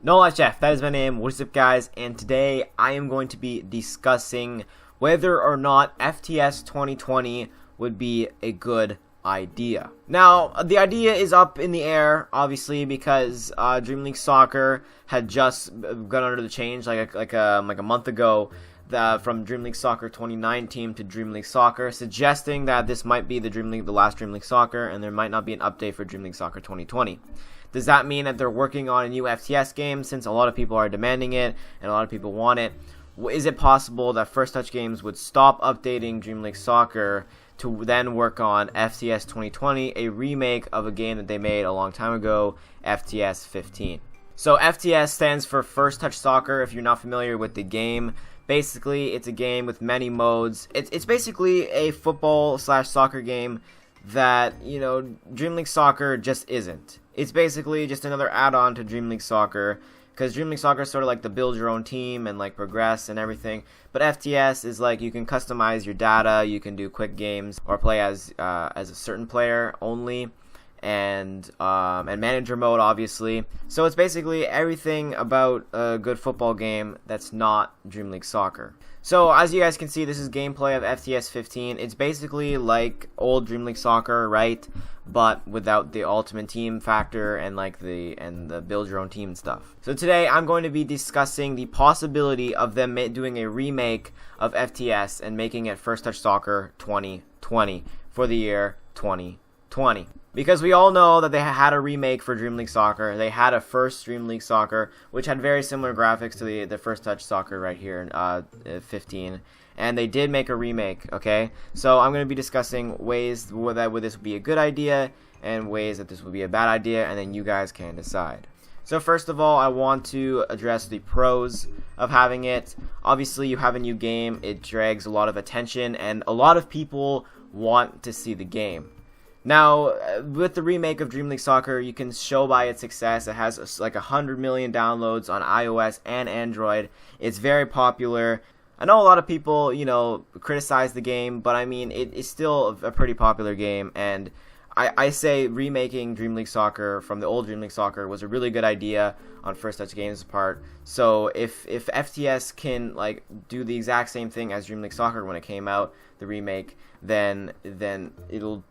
NoLifeJeff, that is my name. What is up, guys? And today I am going to be discussing whether or not FTS 2020 would be a good idea. Now, the idea is up in the air, obviously, because Dream League Soccer had just gone under the change like a month ago. From Dream League Soccer 2019 to Dream League Soccer, suggesting that this might be the last Dream League Soccer, and there might not be an update for Dream League Soccer 2020. Does that mean that they're working on a new FTS game, since a lot of people are demanding it and a lot of people want it? Is it possible that First Touch Games would stop updating Dream League Soccer to then work on FTS 2020, a remake of a game that they made a long time ago, FTS 15? So FTS stands for First Touch Soccer, if you're not familiar with the game. Basically, it's a game with many modes. It's basically a football/soccer game that, Dream League Soccer just isn't. It's basically just another add-on to Dream League Soccer, because Dream League Soccer is sort of like the build your own team and like progress and everything. But FTS is like you can customize your data, you can do quick games or play as a certain player only, and manager mode, obviously. So it's basically everything about a good football game that's not Dream League Soccer. So as you guys can see, this is gameplay of FTS 15. It's basically like old Dream League Soccer, right? But without the ultimate team factor and the build your own team and stuff. So today I'm going to be discussing the possibility of them doing a remake of FTS and making it First Touch Soccer 2020 for the year 2020. Because we all know that they had a remake for Dream League Soccer. They had a first Dream League Soccer, which had very similar graphics to the First Touch Soccer right here in 15. And they did make a remake, okay? So I'm going to be discussing ways that this would be a good idea and ways that this would be a bad idea, and then you guys can decide. So first of all, I want to address the pros of having it. Obviously, you have a new game. It drags a lot of attention, and a lot of people want to see the game. Now, with the remake of Dream League Soccer, you can show by its success. It has like 100 million downloads on iOS and Android. It's very popular. I know a lot of people, criticize the game, but I mean, it's still a pretty popular game, and I say remaking Dream League Soccer from the old Dream League Soccer was a really good idea on First Touch Games' part. So if FTS can do the exact same thing as Dream League Soccer when it came out, the remake, then it'll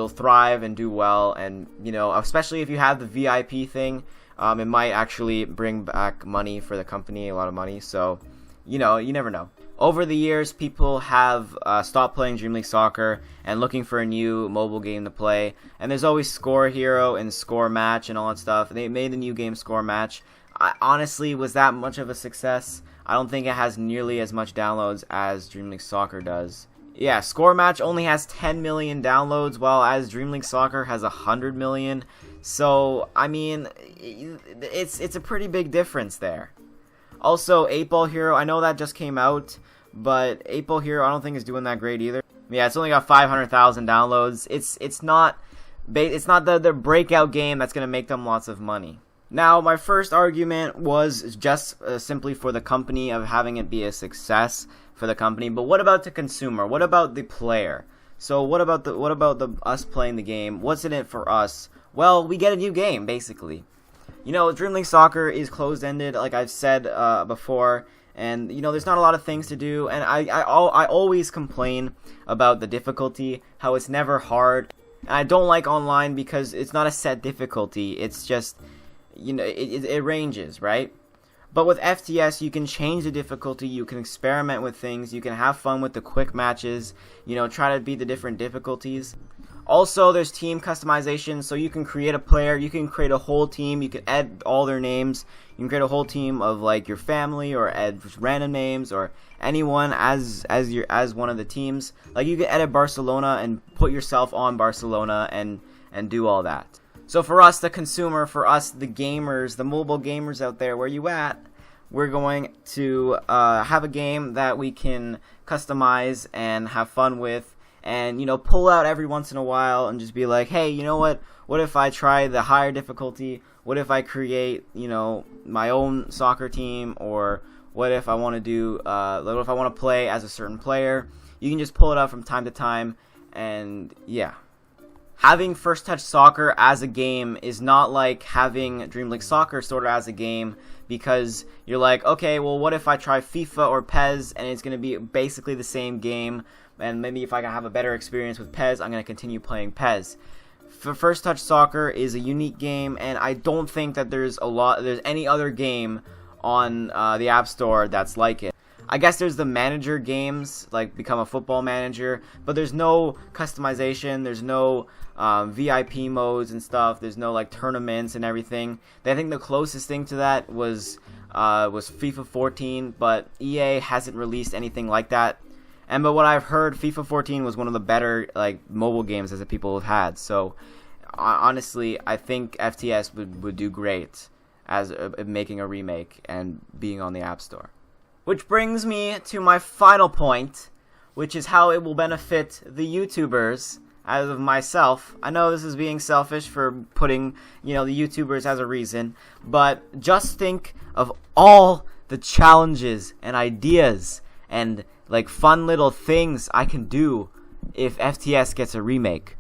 thrive and do well, and especially if you have the VIP thing, it might actually bring back money for the company, a lot of money. So you never know. Over the years, people have stopped playing Dream League Soccer and looking for a new mobile game to play. And there's always Score Hero and Score Match and all that stuff. They made the new game Score Match. Honestly, was that much of a success? I don't think it has nearly as much downloads as Dream League Soccer does. Yeah, Score Match only has 10 million downloads, while as Dream League Soccer has 100 million. So, I mean, it's a pretty big difference there. Also, 8-Ball Hero, I know that just came out, but 8-Ball Hero I don't think is doing that great either. Yeah, it's only got 500,000 downloads. It's not the breakout game that's going to make them lots of money. Now, my first argument was just simply for the company, of having it be a success for the company. But what about the consumer? What about the player? So what about us playing the game? What's in it for us? Well, we get a new game, basically. Dream League Soccer is closed-ended, like I've said before, and there's not a lot of things to do. And I always complain about the difficulty, how it's never hard. And I don't like online because it's not a set difficulty. It's just it ranges, right? But with FTS, you can change the difficulty, you can experiment with things, you can have fun with the quick matches, try to beat the different difficulties. Also, there's team customization, so you can create a player, you can create a whole team, you can add all their names, you can create a whole team of your family, or add random names, or anyone as one of the teams. You can edit Barcelona and put yourself on Barcelona and do all that. So for us, the consumer, for us, the gamers, the mobile gamers out there, where you at? We're going to have a game that we can customize and have fun with, and pull out every once in a while and just be like, hey, you know what? What if I try the higher difficulty? What if I create my own soccer team? Or what if I want to play as a certain player? You can just pull it out from time to time, and yeah. Having First Touch Soccer as a game is not like having Dream League Soccer sort of as a game, because you're like, okay, well, what if I try FIFA or PES and it's going to be basically the same game, and maybe if I can have a better experience with PES, I'm going to continue playing PES. First Touch Soccer is a unique game, and I don't think that there's any other game on the App Store that's like it. I guess there's the manager games, like Become a Football Manager, but there's no customization, there's no VIP modes and stuff, there's no like tournaments and everything. I think the closest thing to that was FIFA 14, but EA hasn't released anything like that. But what I've heard, FIFA 14 was one of the better like mobile games that people have had. So honestly, I think FTS would do great as making a remake and being on the App Store. Which brings me to my final point, which is how it will benefit the YouTubers as of myself. I know this is being selfish for putting, the YouTubers as a reason, but just think of all the challenges and ideas and like fun little things I can do if FTS gets a remake.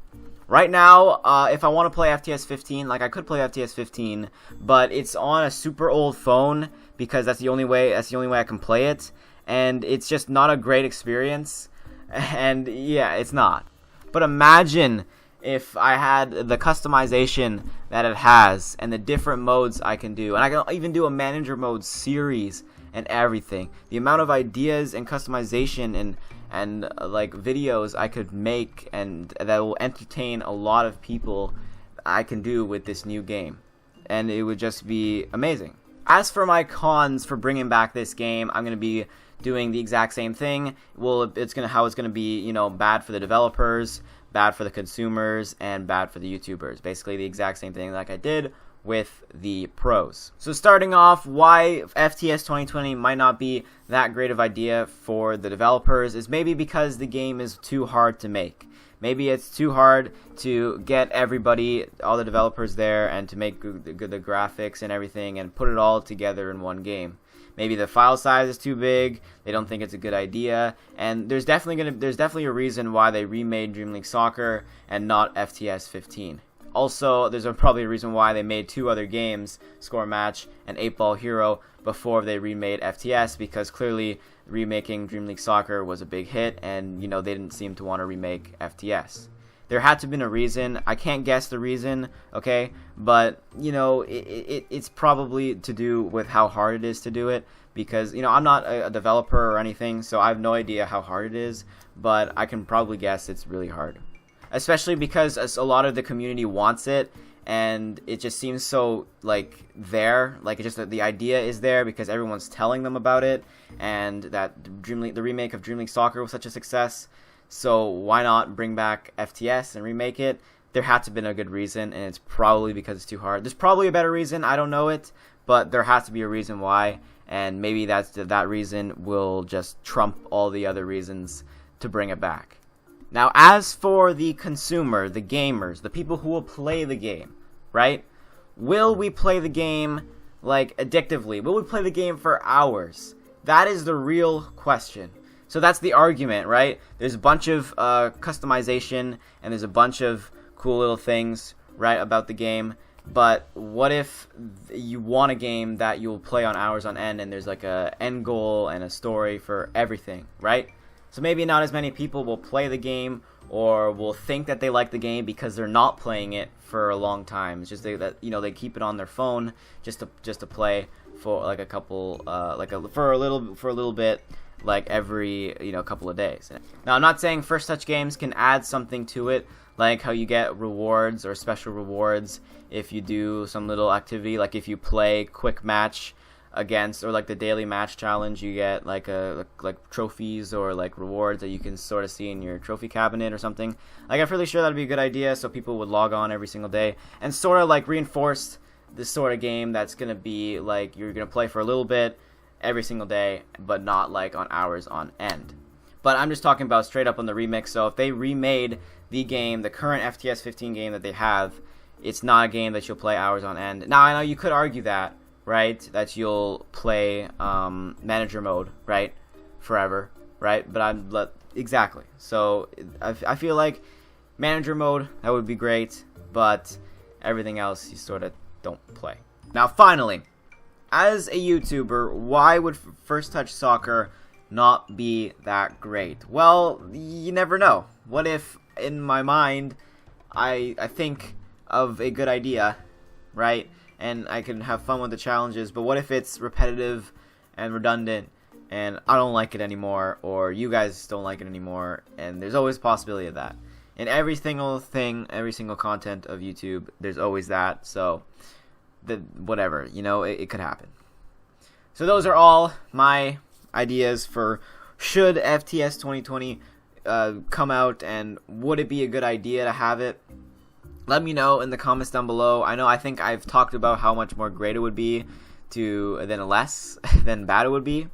Right now, if I want to play FTS 15, like I could play FTS 15, but it's on a super old phone because that's the only way I can play it, and it's just not a great experience. And yeah, it's not. But imagine if I had the customization that it has and the different modes I can do, and I can even do a manager mode series and everything. The amount of ideas and customization and like videos I could make and that will entertain a lot of people I can do with this new game, and it would just be amazing. As for my cons for bringing back this game, I'm going to be doing the exact same thing. Well, it's gonna be, bad for the developers, bad for the consumers, and bad for the YouTubers. Basically the exact same thing like I did with the pros. So starting off, why FTS 2020 might not be that great of idea for the developers is maybe because the game is too hard to make. Maybe it's too hard to get everybody, all the developers there, and to make the graphics and everything and put it all together in one game. Maybe the file size is too big, they don't think it's a good idea, and there's definitely a reason why they remade Dream League Soccer and not FTS 15. Also, there's probably a reason why they made two other games, Score Match and 8-Ball Hero, before they remade FTS, because clearly remaking Dream League Soccer was a big hit, and they didn't seem to want to remake FTS. There had to have been a reason. I can't guess the reason, okay? But, it's probably to do with how hard it is to do it, because, I'm not a developer or anything, so I have no idea how hard it is, but I can probably guess it's really hard. Especially because a lot of the community wants it, and it just seems so like there, like it's just the idea is there because everyone's telling them about it, and that the remake of Dream League Soccer was such a success. So why not bring back FTS and remake it? There had to have been a good reason, and it's probably because it's too hard. There's probably a better reason, I don't know it, but there has to be a reason why, and maybe that reason will just trump all the other reasons to bring it back. Now, as for the consumer, the gamers, the people who will play the game, right? Will we play the game, like, addictively? Will we play the game for hours? That is the real question. So that's the argument, right? There's a bunch of customization, and there's a bunch of cool little things, right, about the game. But what if you want a game that you'll play on hours on end, and there's like a end goal and a story for everything, right? So maybe not as many people will play the game or will think that they like the game because they're not playing it for a long time. It's just they keep it on their phone just to play for like a couple for a little bit, like every couple of days. Now I'm not saying First Touch games can add something to it, like how you get rewards or special rewards if you do some little activity, like if you play quick match against, or like the daily match challenge, you get like trophies or like rewards that you can sort of see in your trophy cabinet or something. Like I'm fairly sure that'd be a good idea, so people would log on every single day and sort of like reinforce this sort of game that's gonna be like you're gonna play for a little bit every single day, but not like on hours on end. But I'm just talking about straight up on the remix. So if they remade the game, the current FTS 15 game that they have, it's not a game that you'll play hours on end. Now I know you could argue that, right, that you'll play manager mode, right, forever, right? But exactly. So I feel like manager mode, that would be great, but everything else you sort of don't play. Now finally, as a YouTuber, why would First Touch Soccer not be that great? Well, you never know. What if in my mind I think of a good idea, right? And I can have fun with the challenges, but what if it's repetitive and redundant and I don't like it anymore, or you guys don't like it anymore? And there's always a possibility of that. In every single thing, every single content of YouTube, there's always that. So, whatever, you know, it could happen. So those are all my ideas for should FTS 2020 come out, and would it be a good idea to have it? Let me know in the comments down below. I think I've talked about how much more great it would be than less than bad it would be.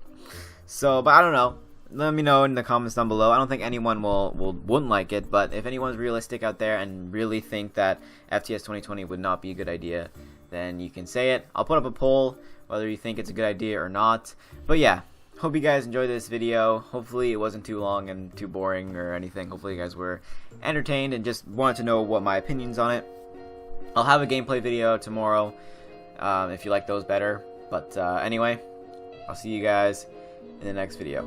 So, but I don't know. Let me know in the comments down below. I don't think anyone wouldn't like it, but if anyone's realistic out there and really think that FTS 2020 would not be a good idea, then you can say it. I'll put up a poll whether you think it's a good idea or not. But yeah, hope you guys enjoyed this video. Hopefully it wasn't too long and too boring or anything. Hopefully you guys were entertained and just wanted to know what my opinions on it. I'll have a gameplay video tomorrow if you like those better. But anyway, I'll see you guys in the next video.